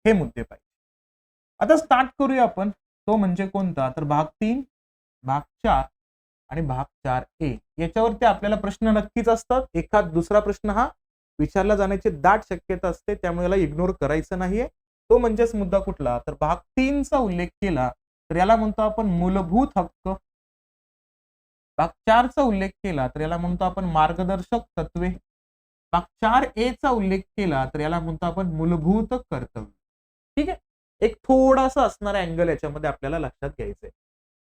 हे मुद्दे पाहिजे. आता स्टार्ट करूया आपण. तो म्हणजे कोणता, तर भाग 3, भाग 4 आणि भाग 4A. याच्यावरती आपल्याला प्रश्न नक्कीच असतात. एखाद दुसरा प्रश्न हा विचारला जाण्याची दाट शक्यता असते, त्यामुळे याला इग्नोर करायचं नाहीये. तो म्हणजेच मुद्दा कुठला, तर भाग 3 चा उल्लेख केला तर याला म्हणतो आपण मूलभूत हक्क. भाग 4 चा उल्लेख केला तर याला म्हणतो आपण मार्गदर्शक तत्वे. भाग 4A चा उल्लेख केला तर याला म्हणतो आपण मूलभूत कर्तव्य. ठीक आहे. एक थोडासा असणारा अँगल याच्यामध्ये आपल्याला लक्षात घ्यायचा आहे.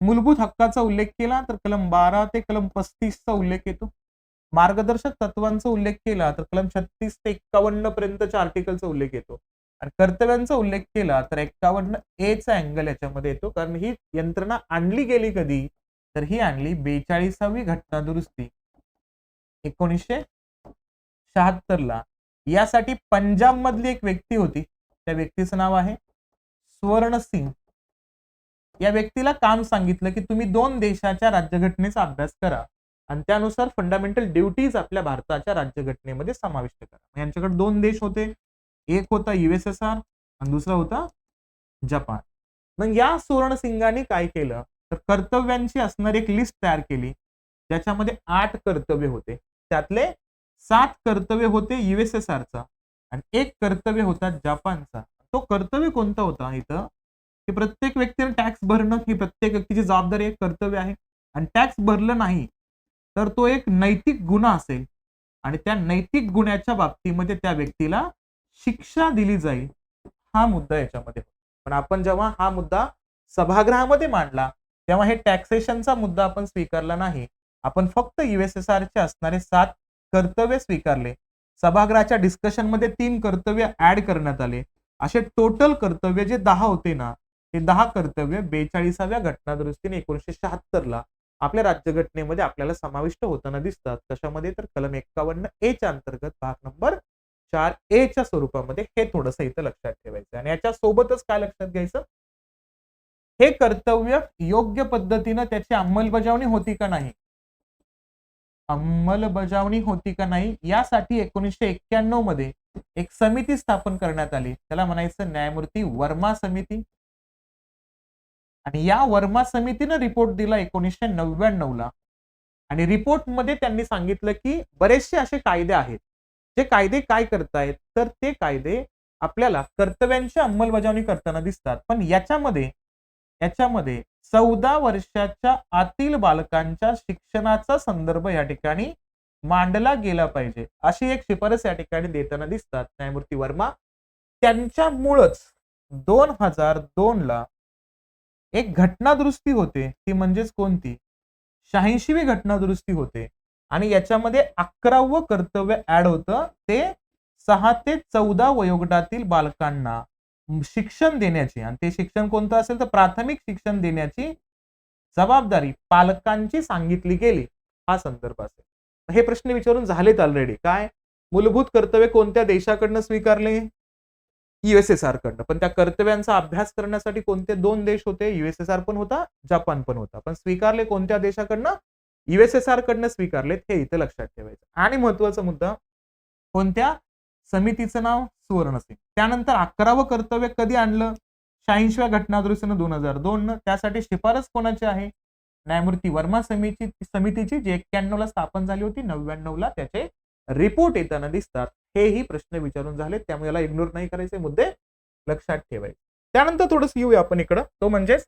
मूलभूत हक्काचा उल्लेख केला तर कलम 12 ते कलम 35 चा उल्लेख येतो. मार्गदर्शक तत्वांचा उल्लेख केला तर कलम 36 ते 51 पर्यंतच्या आर्टिकलचा उल्लेख येतो. आणि कर्तव्यांचा उल्लेख केला तर 51A चा अँगल याच्यामध्ये येतो. कारण ही यंत्रणा आणली गेली कधी, तर ही आणली 42वी घटना दुरुस्ती 1976 ला. यासाठी पंजाब मधली एक व्यक्ती होती, त्या व्यक्तीचं नाव आहे स्वर्ण सिंग. या व्यक्तीला काम सांगितलं की तुम्ही 2 देशाच्या राज्यघटनेचा अभ्यास करा आणि त्यानुसार फंडामेंटल ड्युटीज आपल्या भारताच्या राज्यघटनेमध्ये समाविष्ट करा. यांच्याकडे 2 देश होते, एक होता USSR आणि दुसरा होता जपान. मग या सुवर्ण सिंगाने काय केलं, तर कर्तव्यांची असणारी एक लिस्ट तयार केली, ज्याच्यामध्ये 8 कर्तव्य होते. त्यातले 7 कर्तव्य होते USSRचा आणि 1 कर्तव्य होता जपानचा. तो कर्तव्य कोणता होता इथं, की प्रत्येक व्यक्तीने टॅक्स भरणं ही प्रत्येक व्यक्तीची जबाबदारी एक कर्तव्य आहे. आणि टॅक्स भरलं नाही तर तो एक नैतिक गुन्हा असेल आणि त्या नैतिक गुन्ह्याच्या बाबतीमध्ये त्या व्यक्तीला शिक्षा दिली जाईल. हा मुद्दा याच्यामध्ये. पण आपण जेव्हा हा मुद्दा सभागृहामध्ये मांडला तेव्हा हे टॅक्सेशनचा मुद्दा आपण स्वीकारला नाही. आपण फक्त USSRचे असणारे 7 कर्तव्य स्वीकारले. सभागृहाच्या डिस्कशन मध्ये 3 कर्तव्य ऍड करण्यात आले. असे टोटल कर्तव्य जे 10 होते ना, हे 10 कर्तव्य 42व्या घटना दुरुस्तीने 1976 ला आपल्या राज्यघटनेमध्ये आपल्याला समाविष्ट होताना दिसतात. कशामध्ये, तर कलम 51A च्या अंतर्गत भाग नंबर 4A च्या स्वरूपामध्ये. हे थोडंसं इथं लक्षात ठेवायचं. आणि याच्या सोबतच काय लक्षात घ्यायचं, हे कर्तव्य योग्य पद्धतीनं त्याची अंमलबजावणी होती का नाही, अंमलबजावणी होती का नाही यासाठी 1991 मध्ये एक समिती स्थापन करण्यात आली. त्याला म्हणायचं न्यायमूर्ती वर्मा समिती. आणि या वर्मा समितीनं रिपोर्ट दिला 1999 ला. आणि रिपोर्ट मध्ये त्यांनी सांगितलं की बरेचसे असे कायदे आहेत, जे कायदे काय करतायत, तर ते कायदे आपल्याला कर्तव्यांची अंमलबजावणी करताना दिसतात. पण याच्यामध्ये 14 वर्षाच्या आतील बालकांच्या शिक्षणाचा संदर्भ या ठिकाणी मांडला गेला पाहिजे, अशी एक शिफारस या ठिकाणी देताना दिसतात न्यायमूर्ती वर्मा. त्यांच्यामुळेच 2002 ला एक घटना दुरुस्ती होते, ती म्हणजेच कोणती, 86वी घटना दुरुस्ती होते. आणि याच्यामध्ये 11वं कर्तव्य ऍड होतं, ते 6 ते 14 वयोगटातील बालकांना शिक्षण देण्याची, आणि ते शिक्षण कोणतं असेल तर प्राथमिक शिक्षण देण्याची जबाबदारी पालकांची सांगितली गेली, हा संदर्भ असेल. हे प्रश्न विचारून झालेत ऑलरेडी. काय, मूलभूत कर्तव्य कोणत्या देशाकडनं स्वीकारले, USSR कडनं. पण त्या कर्तव्यांचा अभ्यास करण्यासाठी कोणते 2 देश होते, USSR पण होता, जपान पण होता. पण स्वीकारले कोणत्या देशाकडनं, USSR कडनं स्वीकारलेत, हे इथे लक्षात ठेवायचं. आणि महत्वाचा मुद्दा, कोणत्या समितीचं नाव, सुवर्णसिंग. त्यानंतर 11वं कर्तव्य कधी आणलं, 86व्या घटना दुरुस्तीनं 2002 त्यासाठी शिफारस कोणाची आहे, न्यायमूर्ती वर्मा समितीची, जी 91 ला स्थापन झाली होती. 99 ला त्याचे रिपोर्ट येताना दिसतात. हेही प्रश्न विचारून झाले, त्यामुळे याला इग्नोर नाही करायचे, मुद्दे लक्षात ठेवायचे. त्यानंतर थोडंसं येऊया आपण इकडं, तो म्हणजे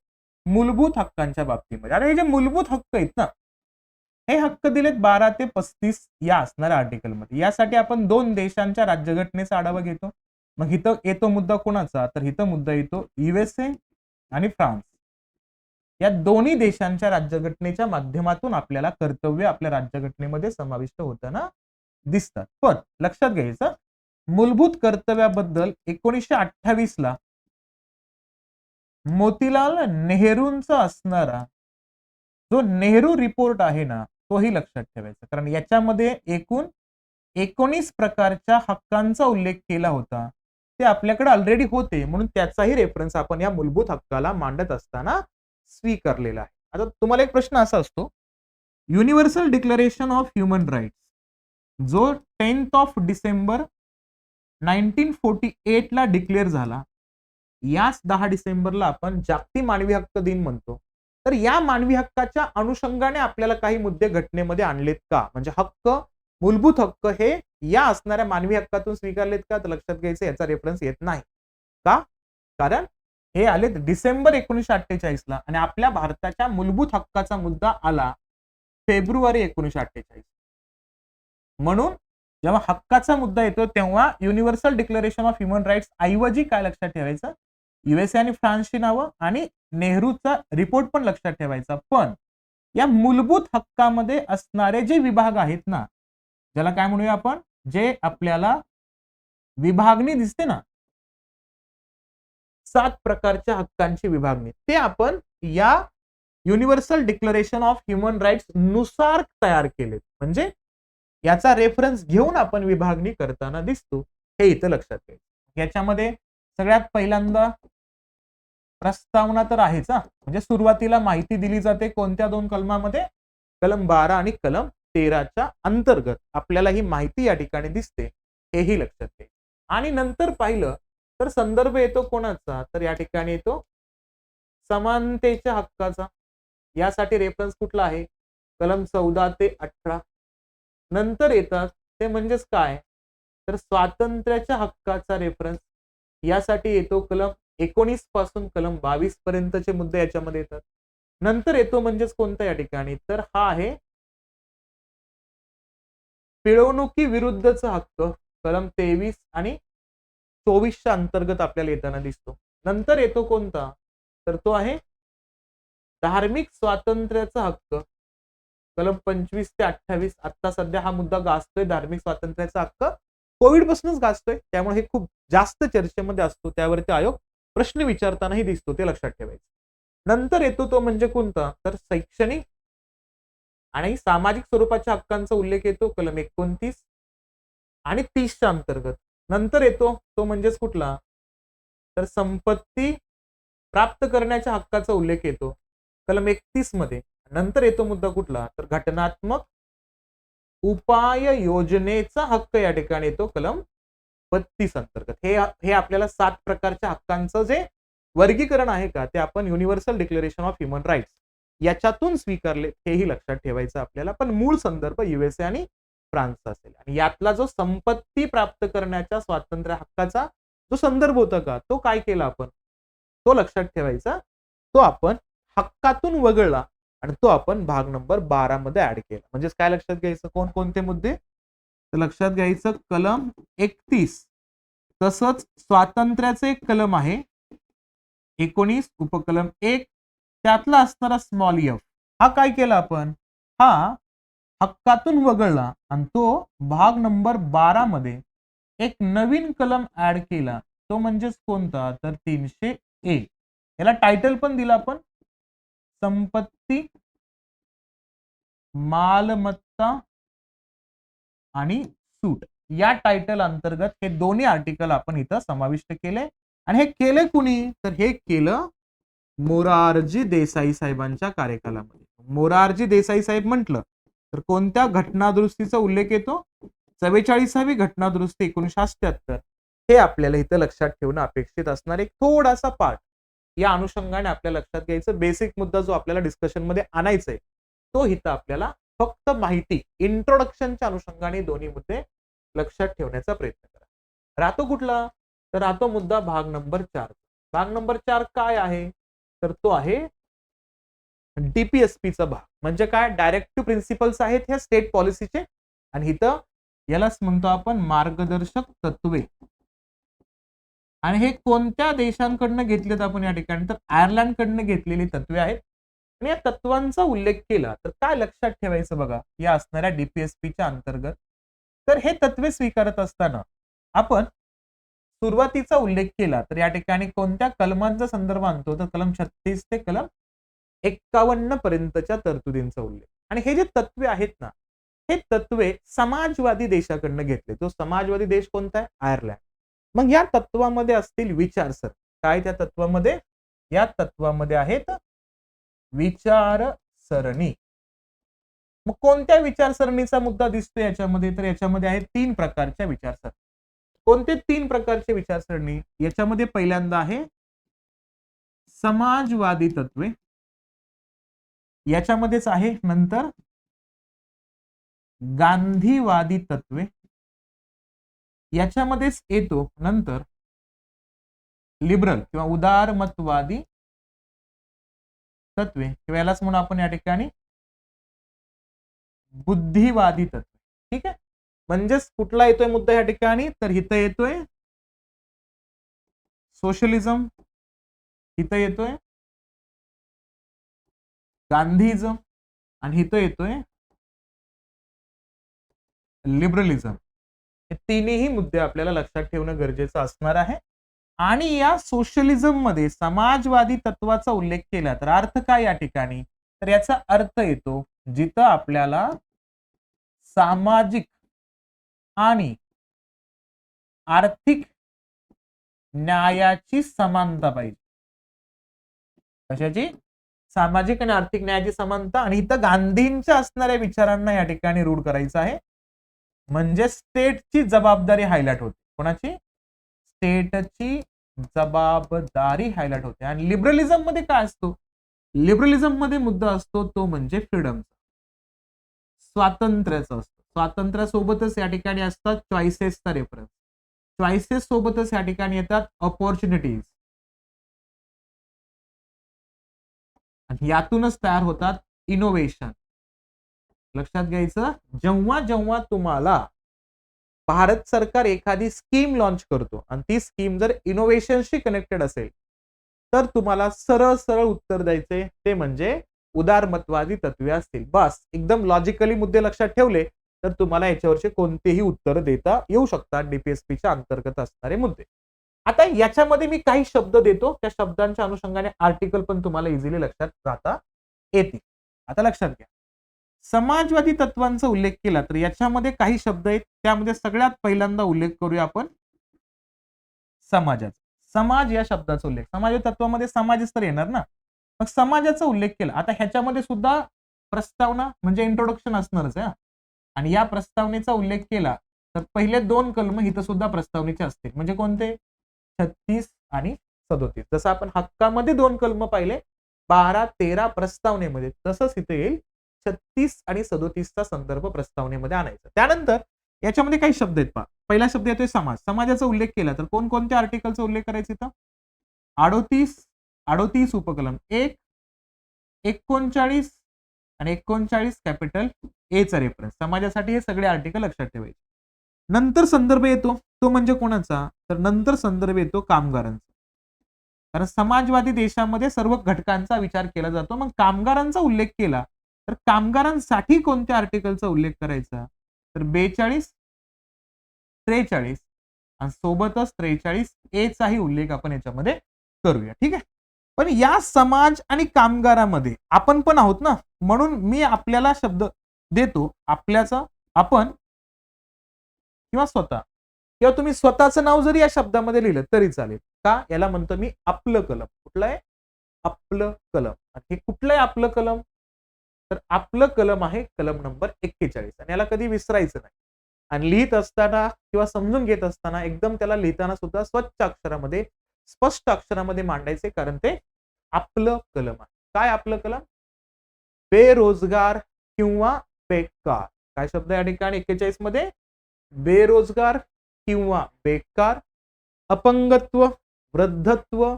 मूलभूत हक्कांच्या बाबतीमध्ये. आता हे जे मूलभूत हक्क आहेत ना, हे हक्क दिलेत 12 ते 35 या असणाऱ्या आर्टिकलमध्ये. यासाठी आपण 2 देशांच्या राज्यघटनेचा आढावा घेतो. मग इथं येतो मुद्दा कोणाचा, तर इथं मुद्दा येतो USA आणि फ्रान्स. या दोन्ही देशांच्या राज्यघटनेच्या माध्यमातून आपल्याला कर्तव्य आपल्या राज्यघटनेमध्ये समाविष्ट होताना दिसतात. पण लक्षात घ्यायचं, मूलभूत कर्तव्याबद्दल 1928 ला मोतीलाल नेहरूंचा असणारा जो नेहरू रिपोर्ट आहे ना, तोही लक्षात ठेवायचा. कारण याच्यामध्ये एकूण 19 प्रकारच्या हक्कांचा उल्लेख केला होता. ते आपल्याकडे ऑलरेडी होते, म्हणून त्याचाही रेफरन्स आपण या मूलभूत हक्काला मांडत असताना स्वीकारलेला आहे. आता तुम्हाला एक प्रश्न असा असतो, universal declaration of human rights जो 10th ऑफ डिसेंबर 1948 ला डिक्लेअर झाला, याच 10 डिसेंबरला आपण जागतिक मानवी हक्क दिन म्हणतो. तर या मानवी हक्काच्या अनुषंगाने आपल्याला काही मुद्दे घटनेमध्ये आणलेत का? म्हणजे हक्क, मूलभूत हक्क हे या असणाऱ्या मानवी हक्कातून स्वीकारलेत का? तर लक्षात घ्यायचं याचा रेफरन्स येत नाही. का? कारण हे आलेत डिसेंबर 1948 ला आणि आपल्या भारताच्या मूलभूत हक्काचा मुद्दा आला फेब्रुवारी 1948. म्हणून जेव्हा हक्काचा मुद्दा येतो तेव्हा universal declaration of human rights ऐवजी काय लक्षात ठेवायचं? युएसए आणि फ्रान्सची नावं आणि नेहरूचा रिपोर्ट पण लक्षात ठेवायचा. पण या मूलभूत हक्कामध्ये असणारे जे विभाग आहेत ना, ज्याला काय म्हणूया आपण, जे आपल्याला विभागणी दिसते ना, 7 प्रकारच्या हक्कांची विभागणी, ते आपण या universal declaration of human rights नुसार तयार केलेत. म्हणजे याचा रेफरन्स घेऊन आपण विभागणी करताना दिसतो, हे इथं लक्षात घ्यायचं. याच्यामध्ये सगळ्यात पहिल्यांदा प्रस्तावना तर आहेच. म्हणजे सुरुवातीला माहिती दिली जाते कोणत्या 2 कलमामध्ये, कलम 12 आणि कलम 13च्या अंतर्गत आपल्याला ही माहिती या ठिकाणी दिसते, हेही लक्षात घ्यायचं. आणि नंतर पाहिलं तर संदर्भ येतो कोणाचा, तर या ठिकाणी येतो समानतेच्या हक्काचा. यासाठी रेफरन्स कुठला आहे? कलम 14 ते 18. नंतर येतात ते म्हणजेच काय, तर स्वातंत्र्याच्या हक्काचा रेफरन्स. यासाठी येतो कलम 19 पासून कलम 22 पर्यंतचे मुद्दे याच्यामध्ये येतात. नंतर येतो म्हणजेच कोणता या ठिकाणी, तर हा आहे पिळवणुकी विरुद्धचा हक्क, कलम 23 आणि 24च्या अंतर्गत आपल्याला येताना दिसतो. नंतर येतो कोणता, तर तो आहे धार्मिक स्वातंत्र्याचा हक्क, कलम 25 ते 28. आता सध्या हा मुद्दा गाजतोय, धार्मिक स्वातंत्र्याचा हक्क कोविड पासूनच गाजतोय, त्यामुळे हे खूप जास्त चर्चेमध्ये असतो, त्यावरती आयोग प्रश्न विचारतानाही दिसतो, ते लक्षात ठेवायचं. नंतर येतो तो म्हणजे कोणता, तर शैक्षणिक आणि सामाजिक स्वरूपाच्या हक्कांचा उल्लेख येतो कलम 29 आणि 30च्या अंतर्गत. नंतर येतो तो म्हणजेच कुठला, तर संपत्ती प्राप्त करण्याच्या हक्काचा उल्लेख येतो कलम 31 मध्ये. नंतर येतो मुद्दा कुठला, तर घटनात्मक उपाय योजनेचा हक्क या ठिकाणी येतो कलम 32 अंतर्गत. हे आपल्याला 7 प्रकारच्या हक्कांचं जे वर्गीकरण आहे का, ते आपण universal declaration of human rights याच्यातून स्वीकारले, हेही लक्षात ठेवायचं आपल्याला. पण मूळ संदर्भ युएसए आणि फ्रान्सचा असेल. आणि यातला जो संपत्ती प्राप्त करण्याच्या स्वातंत्र्य हक्काचा जो संदर्भ होता का, तो काय केला आपण, तो लक्षात ठेवायचा. तो आपण हक्कातून वगळला आणि तो आपण भाग नंबर 12 मध्ये ऍड केला. म्हणजे काय लक्षात घ्यायचं, कोणकोणते मुद्दे, तर लक्षात घ्यायचं कलम 31, तसंच स्वातंत्र्याचं एक कलम आहे 19 उपकलम 1, त्यातला असणारा स्मॉल एफ, हा काय केला आपण, हा हक्कातून वगळला आणि तो भाग नंबर 12 मध्ये एक नवीन कलम ऍड केला, तो म्हणजेच कोणता, तर 300A. याला टायटल पण दिला आपण, संपत्ती, मालमत्ता आणि सूट. या टायटल अंतर्गत हे दोन्ही आर्टिकल आपण इथं समाविष्ट केले. आणि हे केले कुणी, तर हे केलं मोरारजी देसाई साहेबांच्या कार्यकालामध्ये. मोरारजी देसाई साहेब म्हटलं तर कोणत्या घटनादुरुस्तीचा उल्लेख येतो, 44वी घटनादुरुस्ती 1978. हे आपल्याला इथं लक्षात ठेवणं अपेक्षित असणार एक थोडासा पार्ट. या अनुषंगाने आपल्या लक्षात घ्यायचं बेसिक मुद्दा जो आपल्याला डिस्कशन मध्ये आणायचा आहे, तो इथं आपल्याला फक्त माहिती इंट्रोडक्शनच्या अनुषंगाने दोन्ही मुद्दे लक्षात ठेवण्याचा प्रयत्न करा. राहतो कुठला, तर राहतो मुद्दा भाग नंबर 4. भाग नंबर 4 काय आहे, तर तो आहे डीपीएसपीचा भाग. म्हणजे काय, डायरेक्टिव्ह प्रिन्सिपल्स आहेत ह्या स्टेट पॉलिसीचे. आणि इथं यालाच म्हणतो आपण मार्गदर्शक तत्वे. आणि हे कोणत्या देशांकडनं घेतलेत आपण या ठिकाणी, तर आयर्लंड कडनं घेतलेली तत्वे आहेत. आणि या तत्वांचा उल्लेख केला तर काय लक्षात ठेवायचं बघा, या असणाऱ्या डीपीएसपीच्या अंतर्गत. तर हे तत्वे स्वीकारत असताना आपण सुरुवातीचा उल्लेख केला तर या ठिकाणी कोणत्या कलमांचा संदर्भ आणतो, तर कलम 36 ते कलम 51 पर्यंतच्या तरतुदींचा उल्लेख. आणि हे जे तत्वे आहेत ना, हे तत्वे समाजवादी देशाकडनं घेतले. तो समाजवादी देश कोणता आहे, आयर्लंड. मग या तत्वामध्ये असतील विचारसरणी. काय त्या तत्वामध्ये, या तत्वामध्ये आहेत विचारसरणी. मग कोणत्या विचारसरणीचा मुद्दा दिसतो याच्यामध्ये, तर याच्यामध्ये आहेत 3 प्रकारच्या विचारसरणी. कोणते 3 प्रकारचे विचारसरणी, याच्यामध्ये पहिल्यांदा आहे समाजवादी तत्वे, याच्यामध्येच आहे नंतर गांधीवादी तत्वे, याच्यामध्येच येतो नंतर लिबरल किंवा उदारमतवादी तत्वे, किंवा यालाच म्हणून आपण या ठिकाणी बुद्धिवादी तत्वे. ठीक आहे, म्हणजेच कुठला येतोय मुद्दा या ठिकाणी, तर इथं येतोय सोशलिझम, इथं येतोय गांधीइझम, आणि इथं येतोय लिबरलिझम. हे तिन्ही मुद्दे आपल्याला लक्षात ठेवणं गरजेचं असणार आहे. आणि या सोशलिझम मध्ये समाजवादी तत्वाचा उल्लेख केला तर अर्थ काय या ठिकाणी, तर याचा अर्थ येतो जिथं आपल्याला सामाजिक आणि आर्थिक न्यायाची समानता पाहिजे. कशाची? सामाजिक आणि आर्थिक न्यायाची समानता. आणि इथं गांधींच्या असणाऱ्या विचारांना या ठिकाणी रूढ करायचं आहे. म्हणजे स्टेटची जबाबदारी हायलाइट होते. कोणाची? स्टेटची जबाबदारी हायलाइट होते. आणि लिबरलिझम मध्ये काय असतो? लिबरलिझम मध्ये मुद्दा असतो तो म्हणजे फ्रीडम, स्वातंत्र्याचा असतो. स्वातंत्र्यासोबतच या ठिकाणी असतात चॉईसेसचा रेफरन्स, चॉईसेस सोबतच या ठिकाणी येतात अपॉर्च्युनिटीज, आणि यातूनच तयार होतात इनोव्हेशन. लक्षात घ्यायचं, जेव्हा जेव्हा तुम्हाला भारत सरकार एखादी स्कीम लॉन्च करतो आणि ती स्कीम जर इनोव्हेशनशी कनेक्टेड असेल तर तुम्हाला सरळ सरळ उत्तर द्यायचे ते म्हणजे उदारमतवादी तत्वे असतील. बस एकदम लॉजिकली मुद्दे लक्षात ठेवले तर तुम्हाला याच्यावरचे कोणतेही उत्तर देता येऊ शकतात डीपीएसपीच्या अंतर्गत असणारे मुद्दे. आता याच्यामध्ये मी काही शब्द देतो, त्या शब्दांच्या अनुषंगाने आर्टिकल पण तुम्हाला इझिली लक्षात राहता येतील. आता लक्षात घ्या, समाजवादी तत्वांचा उल्लेख केला तर याच्यामध्ये काही शब्द आहेत, त्यामध्ये सगळ्यात पहिल्यांदा उल्लेख करूया आपण समाजाचा. समाज या शब्दाचा उल्लेख, समाजवादी तत्वामध्ये समाजच तर येणार ना, मग समाजाचा उल्लेख केला. आता ह्याच्यामध्ये सुद्धा प्रस्तावना म्हणजे इंट्रोडक्शन असणारच आहे. आणि या प्रस्तावनेचा उल्लेख केला तर पहिले दोन कलम इथं सुद्धा प्रस्तावनेचे असतील. म्हणजे कोणते? 36 आणि 37. जसं आपण हक्कामध्ये दोन कलम पाहिले 12, 13 प्रस्तावनेमध्ये, तसंच इथे येईल 36 आणि 37चा संदर्भ प्रस्तावनेमध्ये आणायचा. त्यानंतर याच्यामध्ये काही शब्द आहेत पहा. पहिला शब्द येतोय समाज. समाजाचा उल्लेख केला तर कोणकोणत्या आर्टिकलचा उल्लेख करायचा इथं? 38 उपकलम 1, 39 आणि 39 कॅपिटल ए चा रेफरन्स. समाजासाठी हे सगळे आर्टिकल लक्षात ठेवायचे. नंतर संदर्भ येतो तो म्हणजे कोणाचा? तर नंतर संदर्भ येतो कामगारांचा. कारण समाजवादी देशामध्ये सर्व घटकांचा विचार केला जातो. मग कामगारांचा उल्लेख केला तर कामगारांसाठी कोणत्या आर्टिकलचा उल्लेख करायचा? तर 42, 43 आणि सोबतच 43 ए चाही उल्लेख आपण याच्यामध्ये करूया. ठीक आहे, पण या समाज आणि कामगारामध्ये आपण पण आहोत ना, म्हणून मी आपल्याला शब्द देतो आपल्याचा, आपण किंवा स्वतः, किंवा तुम्ही स्वतःचं नाव जरी या शब्दामध्ये लिहिलं तरी चालेल. का? याला म्हणतो मी आपलं कलम. कुठलं आहे? आपलं कलम. हे कुठलं आहे आपलं कलम? तर आपलं कलम आहे कलम नंबर 41. आणि याला कधी विसरायचं नाही. आणि लिहित असताना किंवा समजून घेत असताना एकदम त्याला लिहिताना सुद्धा स्वच्छ अक्षरामध्ये, स्पष्ट अक्षरामध्ये मांडायचे, कारण ते आपलं कलम आहे. काय आपलं कलम? बेरोजगार किंवा बेकार. काय शब्द या ठिकाणी 41 मध्ये? बेरोजगार किंवा बेकार, अपंगत्व, वृद्धत्व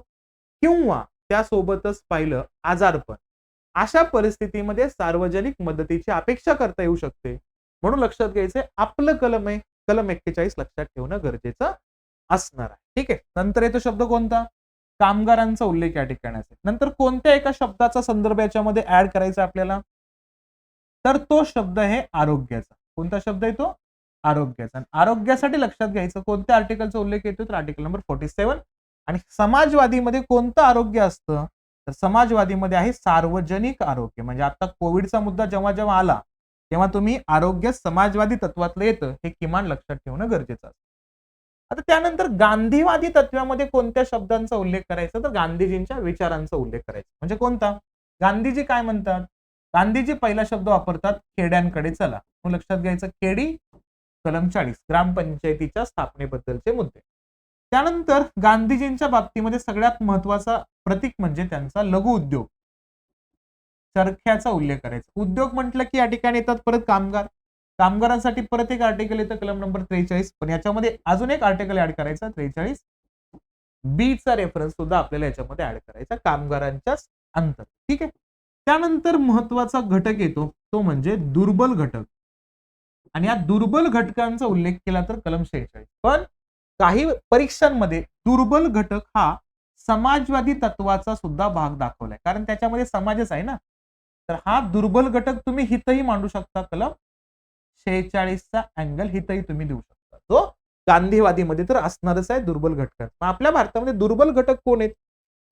किंवा त्यासोबतच पाहिलं आजारपण, अशा परिस्थितीमध्ये सार्वजनिक मदतीची अपेक्षा करता येऊ शकते. म्हणून लक्षात घ्यायचंय आपलं कलम आहे, कलम 41 लक्षात ठेवणं गरजेचं असणार आहे. ठीक आहे, नंतर येतो शब्द कोणता? कामगारांचा उल्लेख या ठिकाणी असेल. नंतर कोणत्या एका शब्दाचा संदर्भ याच्यामध्ये ऍड करायचा आपल्याला? तर तो शब्द आहे आरोग्याचा. कोणता शब्द आहे तो? आरोग्याचा. आरोग्यासाठी लक्षात घ्यायचं कोणत्या आर्टिकलचा उल्लेख येतो? तर आर्टिकल नंबर 47. आणि समाजवादीमध्ये कोणतं आरोग्य असतं? तर समाजवादीमध्ये आहे सार्वजनिक आरोग्य. म्हणजे आता कोविडचा मुद्दा जेव्हा जेव्हा आला तेव्हा तुम्ही आरोग्य समाजवादी तत्वातलं येतं हे किमान लक्षात ठेवणं गरजेचं असतं. आता त्यानंतर गांधीवादी तत्वामध्ये कोणत्या शब्दांचा उल्लेख करायचा? तर गांधीजींच्या विचारांचा उल्लेख करायचा. म्हणजे कोणता? गांधीजी काय म्हणतात? गांधीजी पहिला शब्द वापरतात खेड्यांकडे चला. मग लक्षात घ्यायचं खेडी, कलम 40 ग्रामपंचायतीच्या स्थापनेबद्दलचे मुद्दे. त्यानंतर गांधीजींच्या बाबतीमध्ये सगळ्यात महत्वाचा प्रतीक म्हणजे त्यांचा लघु उद्योग, चरख्याचा उल्लेख करायचा. उद्योग म्हटलं की या ठिकाणी येतात परत कामगार. कामगारांसाठी परत एक आर्टिकल येतं कलम नंबर 43. पण याच्यामध्ये अजून एक आर्टिकल ऍड करायचा 43 बी चा रेफरन्स सुद्धा आपल्याला याच्यामध्ये ऍड करायचा कामगारांच्याच अंतर. ठीक आहे. त्यानंतर महत्वाचा घटक येतो तो म्हणजे दुर्बल घटक. आणि या दुर्बल घटकांचा उल्लेख केला तर कलम 46. पण काही परीक्षांमध्ये दुर्बल घटक हा समाजवादी तत्वाचा सुद्धा भाग दाखवलाय, कारण त्याच्यामध्ये समाजच आहे ना. तर हा दुर्बल घटक तुम्ही हितही मांडू शकता, कलम 46 चा अँगल हितही तुम्ही देऊ शकता. तो गांधीवादीमध्ये तर असणारच आहे दुर्बल घटक. आपल्या भारतामध्ये दुर्बल घटक कोण आहेत?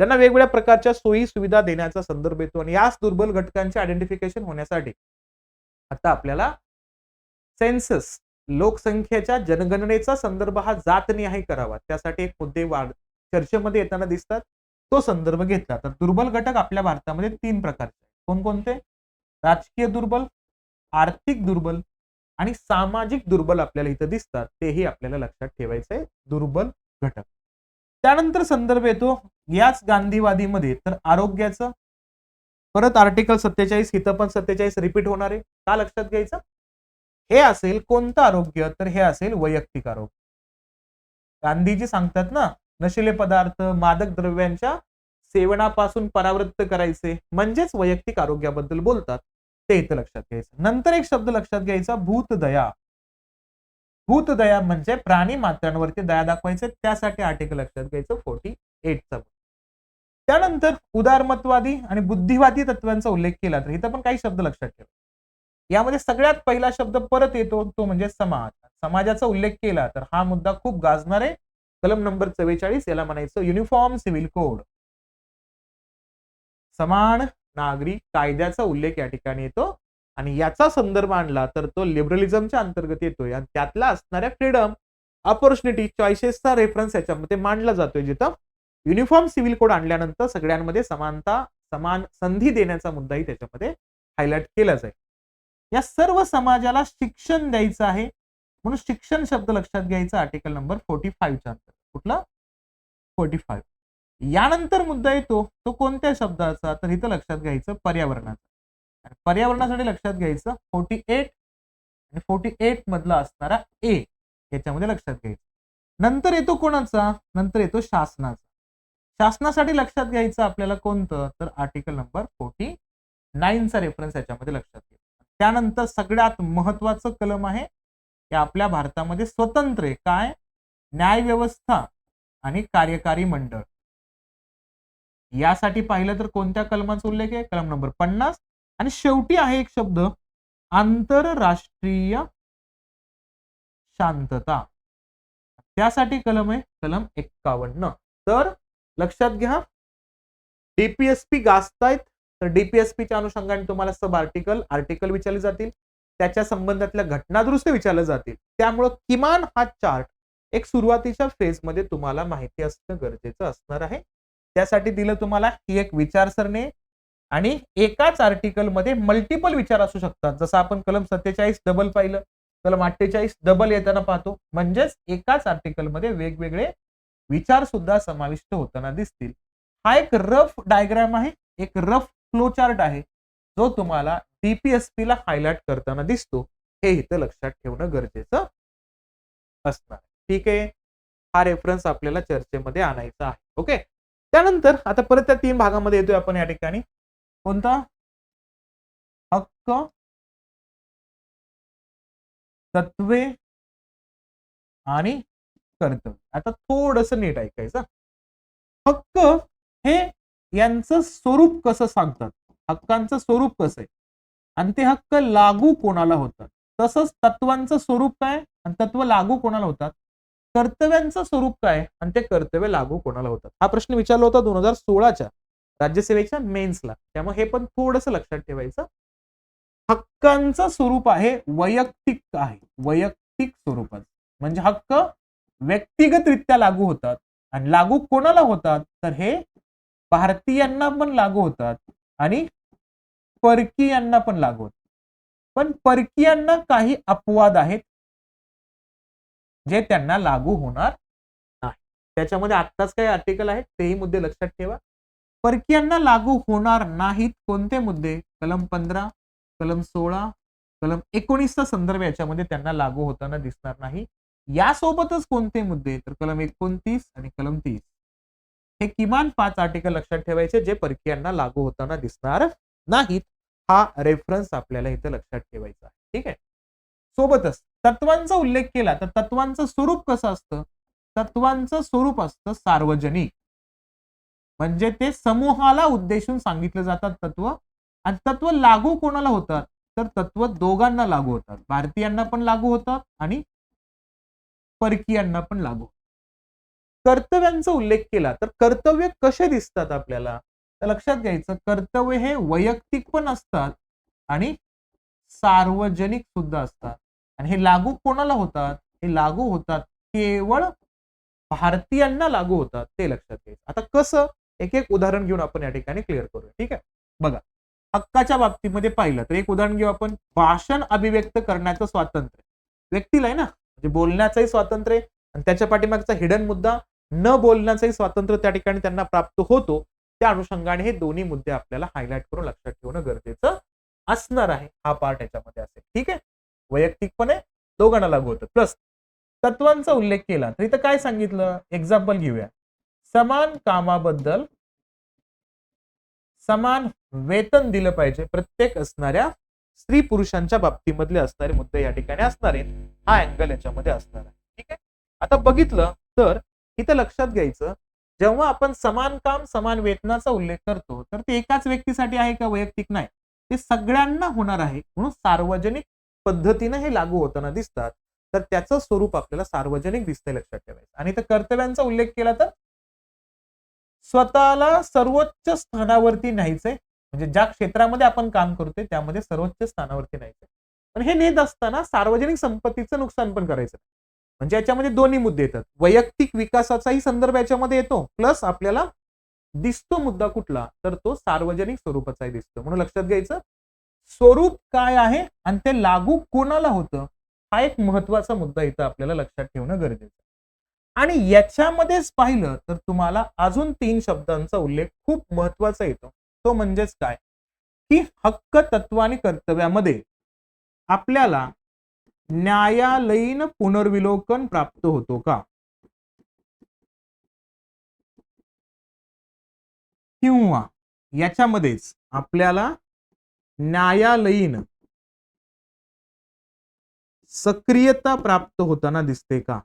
त्यांना वेगवेगळ्या प्रकारच्या सोयी सुविधा देण्याचा संदर्भ येतो आणि याच दुर्बल घटकांचे आयडेंटिफिकेशन होण्यासाठी आता आपल्याला सेन्सस लोकसंख्येच्या जनगणनेचा संदर्भ हा जातनिहाय करावा, त्यासाठी एक मुद्दे चर्चेमध्ये येताना दिसतात, तो संदर्भ घेतला. तर दुर्बल घटक आपल्या भारतामध्ये 3 प्रकारचे आहेत. कोणकोणते? राजकीय दुर्बल, आर्थिक दुर्बल आणि सामाजिक दुर्बल आपल्याला इथं दिसतात. तेही आपल्याला लक्षात ठेवायचे आहे दुर्बल घटक. त्यानंतर संदर्भ येतो याच गांधीवादीमध्ये तर आरोग्याचं. परत आर्टिकल 47 इथं पण 47 रिपीट होणार आहे. का लक्षात घ्यायचं? हे असेल कोणतं आरोग्य? तर हे असेल वैयक्तिक आरोग्य. गांधीजी सांगतात ना, नशिले पदार्थ, मादक द्रव्यांच्या सेवनापासून परावृत्त करायचे, म्हणजेच वैयक्तिक आरोग्याबद्दल बोलतात. ते इथं लक्षात घ्यायचं. नंतर एक शब्द लक्षात घ्यायचा, भूतदया. भूतदया म्हणजे प्राणी मात्रांवरती दया दाखवायचे, त्यासाठी आर्टिकल लक्षात घ्यायचं 48 चा. त्यानंतर उदारमतवादी आणि बुद्धिवादी तत्वांचा उल्लेख केला तर इथं पण काही शब्द लक्षात ठेवा. यामध्ये सगळ्यात पहिला शब्द परत येतो तो म्हणजे समाज. समाजाचा उल्लेख केला तर हा मुद्दा खूप गाजणार आहे. कलम नंबर 44 याला म्हणायचं युनिफॉर्म सिव्हिल कोड. समान नागरी कायद्याचा उल्लेख या ठिकाणी येतो आणि याचा संदर्भ आणला तर तो लिबरलिझमच्या अंतर्गत येतोय आणि त्यातला असणाऱ्या फ्रीडम, अपॉर्च्युनिटी, चॉईसेसचा रेफरन्स याच्यामध्ये मांडला जातोय, जिथं युनिफॉर्म सिव्हिल कोड आणल्यानंतर सगळ्यांमध्ये समानता, समान संधी देण्याचा मुद्दाही त्याच्यामध्ये हायलाइट केला जाईल. या सर्व समाजाला शिक्षण द्यायचं आहे म्हणून शिक्षण शब्द लक्षात घ्यायचा आर्टिकल नंबर 45 च्या अंतर्गत. कुठला? 45. यानंतर मुद्दा येतो तो कोणत्या शब्दाचा? तर इथं लक्षात घ्यायचं पर्यावरणाचा. पर्यावरणासाठी लक्षात घ्यायचं 48 आणि 48 मधला असणारा ए याच्यामध्ये लक्षात घ्यायचं. नंतर येतो कोणाचा? नंतर येतो शासनाचा. शासनासाठी लक्षात घ्यायचं आपल्याला कोणतं? तर आर्टिकल नंबर 49 चा रेफरन्स याच्यामध्ये लक्षात घ्यायचा. त्यानंतर सगळ्यात महत्वाचं कलम आहे की आपल्या भारतामध्ये स्वतंत्र आहे काय? न्याय व्यवस्था आणि कार्यकारी मंडळ. यासाठी पाहिलं तर कोणत्या कलमाचा उल्लेख आहे? कलम नंबर 50. आणि शेवटी आहे एक शब्द आंतरराष्ट्रीय शांतता. त्यासाठी कलम आहे कलम 51. तर लक्षात घ्या, डीपीएसपी गाजतायत तर डीपीएसपीच्या अनुषंगाने तुम्हाला सब आर्टिकल विचारले जातील, त्याच्या संबंधातल्या घटनादुरुस्ती विचारल्या जातील. त्यामुळे किमान हा चार्ट एक सुरुवातीच्या फेज मध्ये तुम्हाला माहिती असणं गरजेचं असणार आहे. त्यासाठी दिलं तुम्हाला ही एक विचारसरणी आणि एकाच आर्टिकल मध्ये मल्टिपल विचार असू शकतात. जसं आपण कलम 47 डबल पाहिलं, कलम 48 डबल येताना पाहतो. म्हणजेच एकाच आर्टिकल मध्ये वेगवेगळे विचार सुद्धा समाविष्ट होताना दिसतील. हा एक रफ डायग्राम आहे, एक रफ फ्लो चार्ट आहे, जो तुम्हाला डीपीएसपी ला हायलाइट करताना दिसतो. हे इथं लक्षात ठेवणं गरजेचं असणार. ठीक आहे, हा रेफरन्स आपल्याला चर्चेमध्ये आणायचा आहे. ओके. त्यानंतर आता परत त्या 3 भागामध्ये येतोय आपण या ठिकाणी. कोणता? हक्क, तत्वे आणि कर्तव्य. आता थोडस नीट ऐकायचं. हक्क हे यांचं स्वरूप कसं सांगतात, हक्कांचं स्वरूप कसं आहे आणि ते हक्क लागू कोणाला होतात. तसंच तत्वांचं स्वरूप काय आणि तत्व लागू कोणाला होतात. कर्तव्यांचं स्वरूप काय आणि ते कर्तव्य लागू कोणाला होतात. हा प्रश्न विचारला होता 2016च्या राज्यसेवेच्या मेन्सला. त्यामुळे हे पण थोडंसं लक्षात ठेवायचं. हक्कांचं स्वरूप आहे वैयक्तिक आहे, वैयक्तिक स्वरूपात. म्हणजे हक्क व्यक्तिगतरित्या लागू होतात आणि लागू कोणाला होतात तर हे भारतीयांना पण लागू होतात आणि परकीयांना पण लागू होतात. पण परकीयांना काही अपवाद आहेत जे त्यांना लागू होणार नाही. त्याच्यामध्ये आत्ताच काही आर्टिकल आहेत तेही मुद्दे लक्षात ठेवा. परकीयांना लागू होणार नाहीत कोणते मुद्दे? कलम 15, कलम 16, कलम 19 चा संदर्भ याच्यामध्ये त्यांना लागू होताना दिसणार नाही. यासोबतच कोणते मुद्दे? तर कलम 29 आणि कलम 30. हे किमान 5 आर्टिकल लक्षात ठेवायचे जे परकीयांना लागू होताना दिसणार नाहीत. हा रेफरन्स आपल्याला इथे लक्षात ठेवायचा आहे. ठीक आहे. सोबतच तत्वांचा उल्लेख केला तर तत्वांचं स्वरूप कसं असतं? तत्वांचं स्वरूप असतं सार्वजनिक. म्हणजे ते समूहाला उद्देशून सांगितलं जातात तत्व. आणि तत्व लागू कोणाला होतात? तर तत्व दोघांना लागू होतात. भारतीयांना पण लागू होतात आणि परकीयांना पण लागू. कर्तव्यांचा उल्लेख केला तर कर्तव्य कसे दिसतात आपल्याला? तर लक्षात घ्यायचं कर्तव्य हे वैयक्तिक पण असतात आणि सार्वजनिक सुद्धा असतात. आणि हे लागू कोणाला होतात? हे लागू होतात केवळ भारतीयांना लागू होतात ते लक्षात घ्यायचं. आता कसं? एक एक उदाहरण घेऊन आपण या ठिकाणी क्लिअर करूया. ठीक आहे. बघा, हक्काच्या बाबतीमध्ये पाहिलं तर एक उदाहरण घेऊ आपण. भाषण अभिव्यक्त करण्याचं स्वातंत्र्य व्यक्तीला आहे ना, म्हणजे बोलण्याचंही स्वातंत्र्य आणि त्याच्या पाठीमागचा हिडन मुद्दा न बोलण्याचंही स्वातंत्र्य त्या ठिकाणी त्यांना प्राप्त होतो. त्या अनुषंगाने हे दोन्ही मुद्दे आपल्याला हायलाइट करून लक्षात ठेवणं गरजेचं असणार आहे. हा पार्ट याच्यामध्ये असेल. ठीक आहे. वैयक्तिकपणे दोघांना लागू होतं. प्लस तत्वांचा उल्लेख केला तर इथं काय सांगितलं? एक्झाम्पल घेऊया. समान कामाबद्दल समान वेतन दिलं पाहिजे प्रत्येक असणाऱ्या स्त्री पुरुषांच्या बाबतीमधले असणारे मुद्दे या ठिकाणी असणार आहेत. हा अँगल याच्यामध्ये असणार आहे. ठीक आहे. आता बघितलं तर इथं लक्षात घ्यायचं जेव्हा आपण समान काम समान वेतनाचा उल्लेख करतो तर ते एकाच व्यक्तीसाठी आहे का? वैयक्तिक नाही. ते सगळ्यांना होणार आहे. म्हणून सार्वजनिक पद्धतीने हे लागू होताना दिसतात. तर त्याचं स्वरूप आपल्याला सार्वजनिक दिसतंय लक्षात ठेवायचं. आणि इथं कर्तव्यांचा उल्लेख केला तर स्वतःला सर्वोच्च स्थानावरती न्यायचंय. म्हणजे ज्या क्षेत्रामध्ये आपण काम करतोय त्यामध्ये सर्वोच्च स्थानावरती न्यायचंय. पण हे नेत असताना सार्वजनिक संपत्तीचं नुकसान पण करायचं. म्हणजे याच्यामध्ये दोन्ही मुद्दे येतात. वैयक्तिक विकासाचाही संदर्भ याच्यामध्ये येतो. प्लस आपल्याला दिसतो मुद्दा कुठला? तर तो सार्वजनिक स्वरूपाचाही दिसतो. म्हणून लक्षात घ्यायचं स्वरूप काय आहे आणि ते लागू कोणाला होतं? हा एक महत्वाचा मुद्दा इथं आपल्याला लक्षात ठेवणं गरजेचं आहे. आणि याच्यामध्येच पाहिलं तर तुम्हाला अजून 3 शब्दांचा उल्लेख खूप महत्वाचा येतो. तो म्हणजेच काय? की हक्क, तत्व आणि कर्तव्यामध्ये आपल्याला न्यायालयीन पुनर्विलोकन प्राप्त होतो का? किंवा याच्यामध्येच आपल्याला न्यायालयीन सक्रियता प्राप्त होताना दिसते का?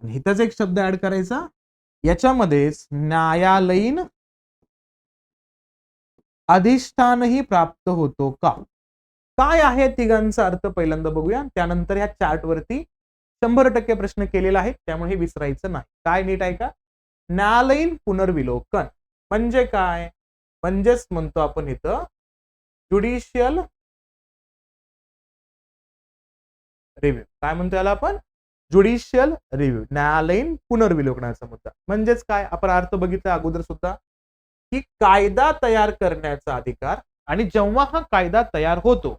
इथंच एक शब्द ऍड करायचा. याच्यामध्येच न्यायालयीन अधिष्ठानही प्राप्त होतो का? काय आहे तिघांचा अर्थ पहिल्यांदा बघूया. त्यानंतर ह्या चार्ट वरती 100% प्रश्न केलेला आहे त्यामुळे हे विसरायचं नाही. काय नीट आहे का? न्यायालयीन पुनर्विलोकन म्हणजे काय? म्हणजेच म्हणतो आपण इथं ज्युडिशियल रिव्ह्यू. काय म्हणतो याला आपण? Judicial review. न्यायालयीन पुनर्विलोकनाचा मुद्दा. म्हणजेच काय? आपण अर्थ बघितला अगोदर सुद्धा की कायदा तयार करण्याचा अधिकार आणि जेव्हा हा कायदा तयार होतो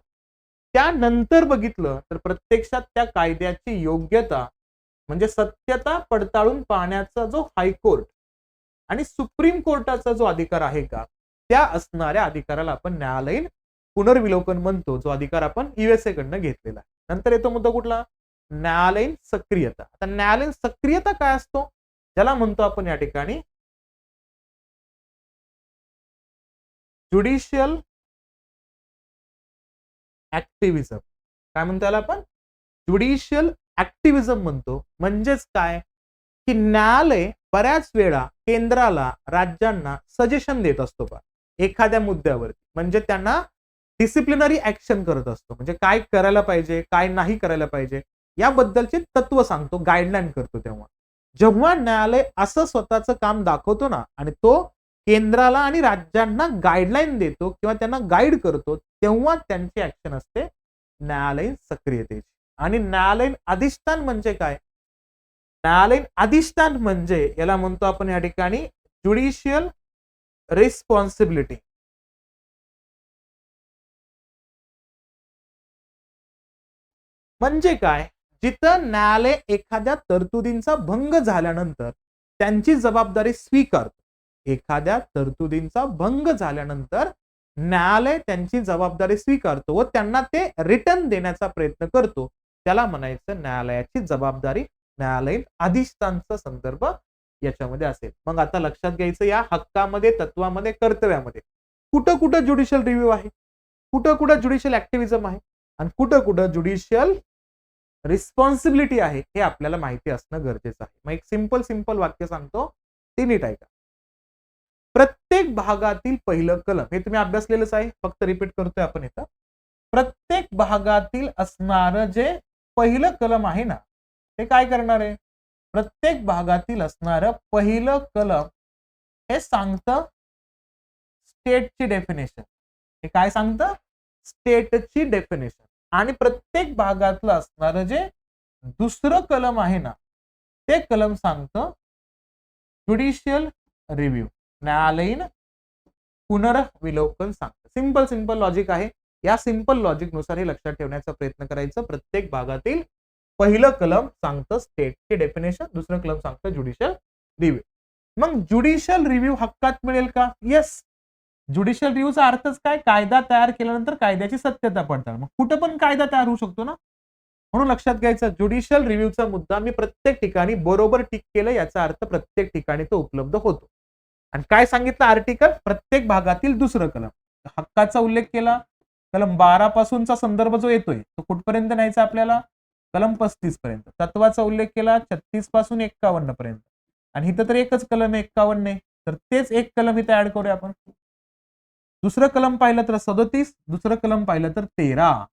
त्यानंतर बघितलं तर प्रत्यक्षात त्या कायद्याची योग्यता म्हणजे सत्यता पडताळून पाहण्याचा जो हायकोर्ट आणि सुप्रीम कोर्टाचा जो अधिकार आहे का त्या असणाऱ्या अधिकाराला आपण न्यायालयीन पुनर्विलोकन म्हणतो. जो अधिकार आपण युएसए कडनं घेतलेला आहे. नंतर येतो मुद्दा कुठला? न्यायालयीन सक्रियता. आता न्यायालयीन सक्रियता काय असतो? ज्याला म्हणतो आपण या ठिकाणी ज्युडिशियल ऍक्टिव्हिजम. काय म्हणतो याला आपण? ज्युडिशियल ऍक्टिव्हिजम म्हणतो. म्हणजेच काय? की न्यायालय बऱ्याच वेळा केंद्राला राज्यांना सजेशन देत असतो पा एखाद्या मुद्द्यावरती. म्हणजे त्यांना डिसिप्लिनरी ऍक्शन करत असतो. म्हणजे काय करायला पाहिजे काय नाही करायला पाहिजे याबद्दलचे तत्व सांगतो, गाईडलाईन करतो. तेव्हा जेव्हा न्यायालय असं स्वतःचं काम दाखवतो ना आणि तो केंद्राला आणि राज्यांना गाईडलाईन देतो किंवा त्यांना गाईड करतो तेव्हा त्यांची ऍक्शन असते न्यायालयीन सक्रियतेची. आणि न्यायालयीन अधिष्ठान म्हणजे काय? न्यायालयीन अधिष्ठान म्हणजे याला म्हणतो आपण या ठिकाणी ज्युडिशियल रिस्पॉन्सिबिलिटी. म्हणजे काय? जिथं न्यायालय एखाद्या तरतुदींचा भंग झाल्यानंतर त्यांची जबाबदारी स्वीकारतो. एखाद्या तरतुदींचा भंग झाल्यानंतर न्यायालय त्यांची जबाबदारी स्वीकारतो व त्यांना ते रिटर्न देण्याचा प्रयत्न करतो. त्याला म्हणायचं न्यायालयाची जबाबदारी, न्यायालयीन अधिष्ठानचा संदर्भ याच्यामध्ये असेल. मग आता लक्षात घ्यायचं या हक्कामध्ये, तत्वामध्ये, कर्तव्यामध्ये कुठं कुठं ज्युडिशियल रिव्ह्यू आहे, कुठं कुठं ज्युडिशियल ऍक्टिव्हिजम आहे आणि कुठं कुठं ज्युडिशियल रिस्पॉन्सिबिलिटी आहे हे आपल्याला माहिती असणं गरजेचं आहे. मग एक सिंपल वाक्य सांगतो, ते नीट ऐका. प्रत्येक भागातील पहिलं कलम, हे तुम्ही अभ्यासलेलंच आहे, फक्त रिपीट करतोय आपण इथं. प्रत्येक भागातील असणारं जे पहिलं कलम आहे ना, ते काय करणार आहे? प्रत्येक भागातील असणारं पहिलं कलम हे सांगतं स्टेटची डेफिनेशन. हे काय सांगतं? स्टेटची डेफिनेशन. आणि प्रत्येक भागातलं असणारं जे दुसरं कलम आहे ना, ते कलम सांगतं ज्युडिशियल रिव्ह्यू, न्यायालयीन पुनर्विलोकन सांगतं. सिंपल लॉजिक आहे. या सिंपल लॉजिक नुसार हे लक्षात ठेवण्याचा प्रयत्न करायचं. प्रत्येक भागातील पहिलं कलम सांगतं स्टेटची डेफिनेशन, दुसरं कलम सांगतं ज्युडिशियल रिव्ह्यू. मग ज्युडिशियल रिव्ह्यू हक्कात मिळेल का? येस. ज्युडिशियल रिव्ह्यूचा अर्थच काय? कायदा तयार केल्यानंतर कायद्याची सत्यता पडताळ. मग कुठं पण कायदा तयार होऊ शकतो ना, म्हणून लक्षात घ्यायचं ज्युडिशियल रिव्ह्यूचा मुद्दा मी प्रत्येक ठिकाणी बरोबर टिक केलं, याचा अर्थ प्रत्येक ठिकाणी तो उपलब्ध होतो. आणि काय सांगितलं आर्टिकल? प्रत्येक भागातील दुसरं कलम. हक्काचा उल्लेख केला, कलम 12 पासूनचा संदर्भ जो येतोय तो कुठपर्यंत न्यायचा आपल्याला? कलम 35 पर्यंत. तत्वाचा उल्लेख केला 36 पासून 51 पर्यंत. आणि इथं तर एकच कलम आहे 51 आहे, तर तेच एक कलम इथे ऍड करूया आपण. दुसरं कलम पाहिलं तर 37, दुसरं कलम पाहिलं तर 13.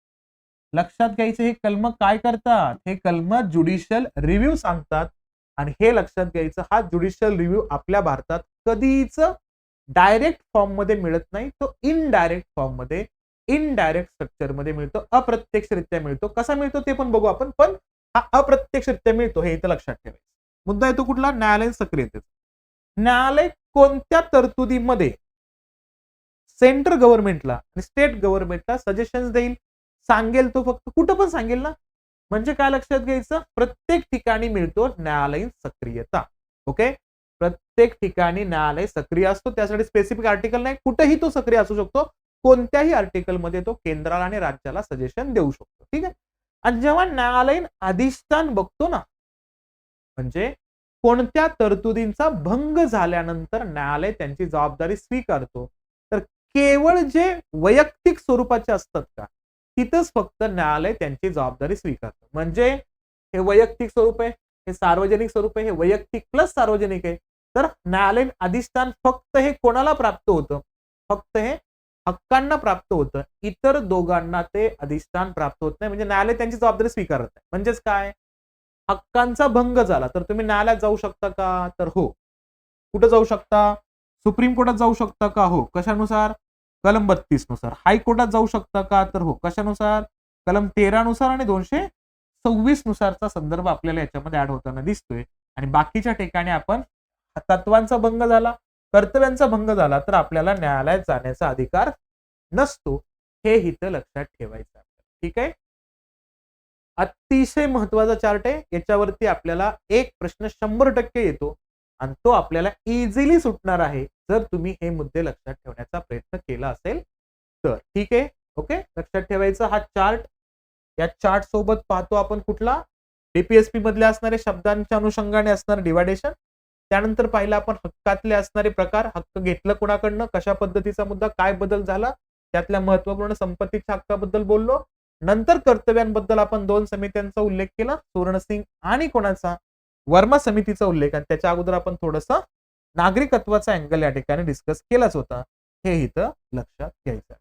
लक्षात घ्यायचं, हे कलम काय करतात? हे कलम ज्युडिशियल रिव्ह्यू सांगतात. आणि हे लक्षात घ्यायचं, हा ज्युडिशियल रिव्ह्यू आपल्या भारतात कधीच डायरेक्ट फॉर्म मध्ये मिळत नाही, तो इनडायरेक्ट फॉर्म मध्ये, इनडायरेक्ट स्ट्रक्चर मध्ये मिळतो, अप्रत्यक्षरित्या मिळतो. कसा मिळतो ते पण बघू आपण, पण हा अप्रत्यक्षरित्या मिळतो हे इथं लक्षात ठेवायचं. मुद्दा येतो कुठला? न्यायालयीन सक्रियतेचा. न्यायालय कोणत्या तरतुदीमध्ये सेंट्रल गव्हर्नमेंटला आणि स्टेट गव्हर्नमेंटला सजेशन्स देईल, सांगेल, तो फक्त कुठं पण सांगेल ना. म्हणजे काय लक्षात घ्यायचं? प्रत्येक ठिकाणी मिळतो न्यायालयीन सक्रियता. ओके, प्रत्येक ठिकाणी न्यायालय सक्रिय असतो, त्यासाठी स्पेसिफिक आर्टिकल नाही, कुठेही तो सक्रिय असू शकतो. कोणत्याही आर्टिकल मध्ये तो केंद्राला आणि राज्याला सजेशन देऊ शकतो. ठीक आहे. आणि जेव्हा न्यायालयीन अधिष्ठान बघतो ना, म्हणजे कोणत्या तरतुदींचा भंग झाल्यानंतर न्यायालय त्यांची जबाबदारी स्वीकारतो, तर केवळ जे वैयक्तिक स्वरूपाचे असतात का, तिथंच फक्त न्यायालय त्यांची जबाबदारी स्वीकारतं. म्हणजे हे वैयक्तिक स्वरूप आहे, हे सार्वजनिक स्वरूप आहे, हे वैयक्तिक प्लस सार्वजनिक आहे. तर न्यायालयीन अधिष्ठान फक्त हे कोणाला प्राप्त होतं? फक्त हे हक्कांना प्राप्त होतं. इतर दोघांना ते अधिष्ठान प्राप्त होत नाही. म्हणजे न्यायालय त्यांची जबाबदारी स्वीकारत नाही. म्हणजेच काय? हक्कांचा भंग झाला तर तुम्ही न्यायालयात जाऊ शकता का? तर हो. कुठं जाऊ शकता? सुप्रीम कोर्टात जाऊ शकता का? हो. कशानुसार? कलम 32 नुसार. हायकोर्टात जाऊ शकता का? तर हो. कशानुसार? कलम 13 नुसार आणि 226 नुसारचा संदर्भ आपल्याला याच्यामध्ये ऍड होताना दिसतोय. आणि बाकीच्या ठिकाणी आपण तत्वांचा भंग झाला, कर्तव्यांचा भंग झाला तर आपल्याला न्यायालयात जाण्याचा अधिकार नसतो. हे इथं लक्षात ठेवायचं. ठीक आहे. अतिशय महत्वाचा चार्ट आहे. याच्यावरती आपल्याला एक प्रश्न 100% येतो आणि तो आपल्याला इझिली सुटणार आहे जर तुम्ही हे मुद्दे लक्षात ठेवण्याचा प्रयत्न केला असेल तर. ठीक आहे. ओके, लक्षात ठेवायचा हा चार्ट. या चार्ट सोबत पाहतो आपण कुठला? डीपीएसपी मधले असणारे शब्दांच्या अनुषंगाने असणार डिवायडेशन. त्यानंतर पाहिलं आपण हक्कातले असणारे प्रकार, हक्क घेतलं कोणाकडनं, कशा पद्धतीचा मुद्दा, काय बदल झाला, त्यातल्या महत्वपूर्ण संपत्तीच्या हक्काबद्दल बोललो. नंतर कर्तव्यांबद्दल आपण 2 समित्यांचा उल्लेख केला, सुवर्णसिंग आणि कोणाचा? वर्मा समितीचा उल्लेख. आणि त्याच्या अगोदर आपण थोडंसं नागरिकत्वाचा अँगल या ठिकाणी डिस्कस केलाच होता. हे इथं लक्षात घ्यायचं.